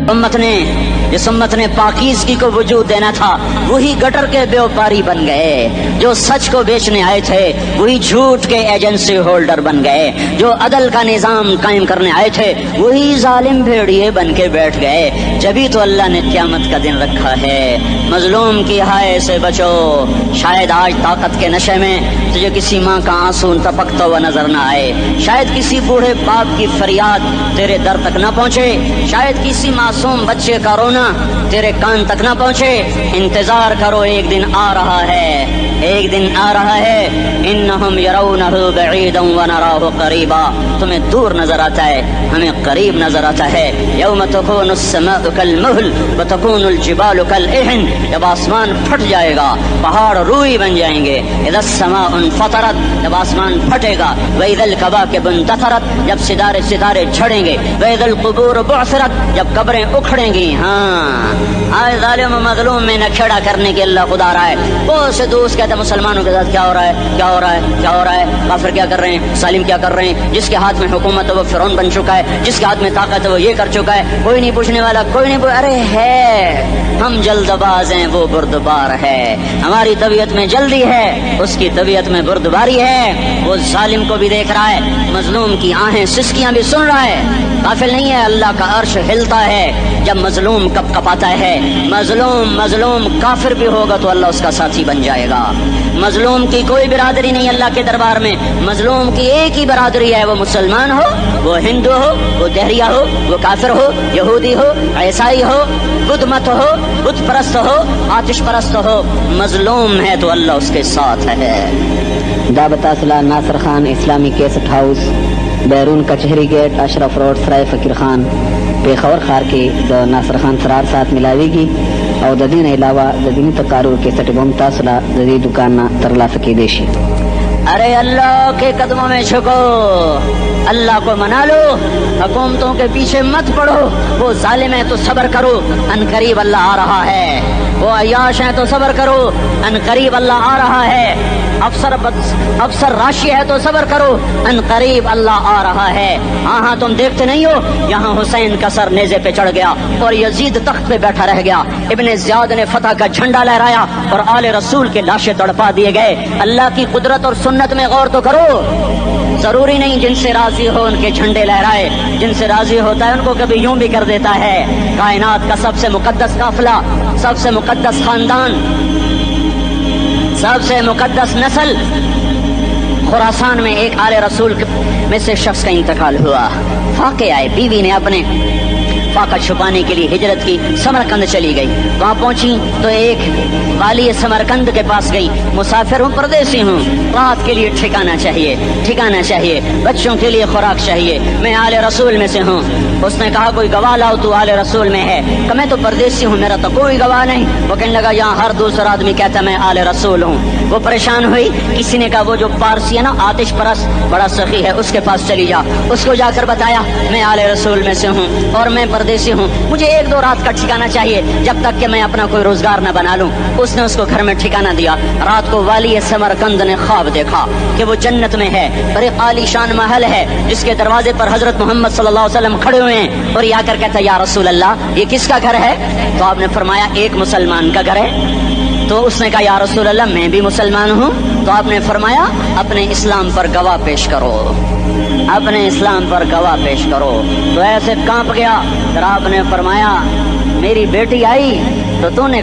जिस उम्मत ने पाकीज़गी को वजूद देना था वही गटर के व्यापारी बन गए। जो सच को बेचने आए थे वही झूठ के एजेंसी होल्डर बन गए। जो अदल का निजाम कायम करने आए थे वही जालिम भेड़िए बन के बैठ गए। जभी तो अल्लाह ने क़यामत का दिन रखा है। मजलूम की हाय से बचो। शायद आज ताकत के नशे में तुझे किसी माँ का आंसू टपकता हुआ नजर न आए। शायद किसी बूढ़े बाप की फरियाद तेरे दर तक न पहुँचे। शायद किसी मासूम बच्चे का रोना तेरे कान तक न पहुँचे। इंतजार करो, एक दिन आ रहा है, एक दिन आ रहा है। इन्नहुम यरौनहु बईदन व नराहु करीबा। तुम्हें दूर नजर आता है, हमें करीब नजर आता है। यौम तकूनु अस्समाउ कलमुहल व तकूनु अलजिबालु कलइहन। जब आसमान फट जाएगा, पहाड़ रूई बन जाएंगे। इज़ा अस्समाउ इंफतरत, जब आसमान फटेगा। व इज़ल कवाकिबु इंतथरत, जब सितारे सितारे झड़ेंगे। व इज़ल कुबूर बुअसरत, जब कब्रें उखड़ेंगी। हाँ, आज जालिम मजलूम में नखेड़ा करने के अल्लाह खुदा रहा है। बहुत से दोस्त कहते हैं मुसलमानों के साथ क्या हो रहा है, क्या हो रहा है, क्या हो रहा है, काफिर क्या कर रहे हैं, सालिम क्या कर रहे हैं। जिसके हाथ में हुकूमत है वो फिरौन बन चुका है, जिसके हाथ में ताकत है वो ये कर चुका है। कोई नहीं पूछने वाला, कोई नहीं अरे है, हम जल्दबाज हैं, वो बुर्दबार है। हमारी तबीयत में जल्दी है, उसकी तबीयत में बुर्दबारी है। वो जालिम को भी देख रहा है, मजलूम की आहें सिसकियां भी सुन रहा है। काफिल नहीं है, अल्लाह का अर्श हिलता है जब मजलूम कप कपाता है। मजलूम काफिर भी होगा तो अल्लाह उसका साथी बन जाएगा। मजलूम की कोई बिरादरी नहीं अल्लाह के दरबार में। मजलूम की एक ही बिरादरी है, वो मुसलमान हो, वो हिंदू हो, वो दहरिया हो, वो काफिर हो, यहूदी हो, ईसाई हो, बुद्ध मत हो, बुत परस्त हो, आतिश परस्त हो, मजलूम है तो अल्लाह उसके साथ है। दाबतासला नासर खान इस्लामी कैसेट हाउस, बैरून कचहरी गेट, अशरफ रोड, सराय फकीर खान, पेखावर खार के द नासर खान सरार साथ मिलावेगी और ददीन अलावा ददीन तकारूर कैसेट बमतासला ददी दुकान तरला फकी देशी। अरे अल्लाह के कदमों में झुको, अल्लाह को मना लो, हुकूमतों के पीछे मत पड़ो। वो जालिम है तो सब्र करो, अनकरीब अल्लाह आ रहा है। वो अय्याश है तो सब्र करो, अनकरीब अल्लाह आ रहा है। अफसर राशि है तो सब्र करो, अनकरीब अल्लाह आ रहा है। हाँ, तुम देखते नहीं हो, यहाँ हुसैन का सर नेज़े पे चढ़ गया और यजीद तख्त पे बैठा रह गया। इब्ने ज़ियाद ने फतह का झंडा लहराया और आले रसूल के लाशें तड़पा दिए गए। अल्लाह की कुदरत और सुन्नत में गौर तो करो। जरूरी नहीं जिनसे राजी हो उनके झंडे लहराए, जिनसे राजी होता है उनको कभी यूं भी कर देता है। कायनात का सबसे मुकद्दस काफिला, सबसे मुकद्दस खानदान, सबसे मुकद्दस नस्ल, खुरासान में एक आले रसूल में से शख्स का इंतकाल हुआ। फाके आए, बीवी ने अपने फाका छुपाने के लिए हिजरत की, समरकंद चली गई। वहां पहुंची तो एक वाली समरकंद के पास गई। मुसाफिर हूँ, परदेसी हूँ, रात के लिए ठिकाना चाहिए, ठिकाना चाहिए, बच्चों के लिए खुराक चाहिए, मैं आले रसूल में से हूँ। उसने कहा कोई गवाह लाओ, तू आले रसूल में है। कहा मैं तो परदेसी हूँ, मेरा तो कोई गवाह नहीं। वो कहने लगा यहाँ हर दूसरा आदमी कहता मैं आले रसूल हूँ। वो परेशान हुई। किसी ने कहा वो जो पारसी है ना, आतिश परस्त, बड़ा सखी है, उसके पास चली जा। उसको जाकर बताया मैं आले रसूल में से हूँ और मैं परदेसी हूँ, मुझे 1-2 रात का ठिकाना चाहिए जब तक कि मैं अपना कोई रोजगार न बना लूं। उसने उसको घर में ठिकाना दिया। रात को वाली समरकंद ने ख्वाब देखा कि वो जन्नत में है और एक आलीशान महल है जिसके दरवाजे पर हजरत मोहम्मद सल्लल्लाहु अलैहि वसल्लम खड़े हुए हैं। और ये आकर कहता या रसूल अल्लाह, ये किसका घर है? तो आपने फरमाया एक मुसलमान का घर है। तो उसने कहा या रसूल अल्लाह मैं भी मुसलमान हूँ। तो आपने फरमाया अपने इस्लाम पर गवाह पेश करो, अपने इस्लाम पर गवाह पेश करो। तो ऐसे कांप गया। फिर आपने फरमाया मेरी बेटी आई तो तूने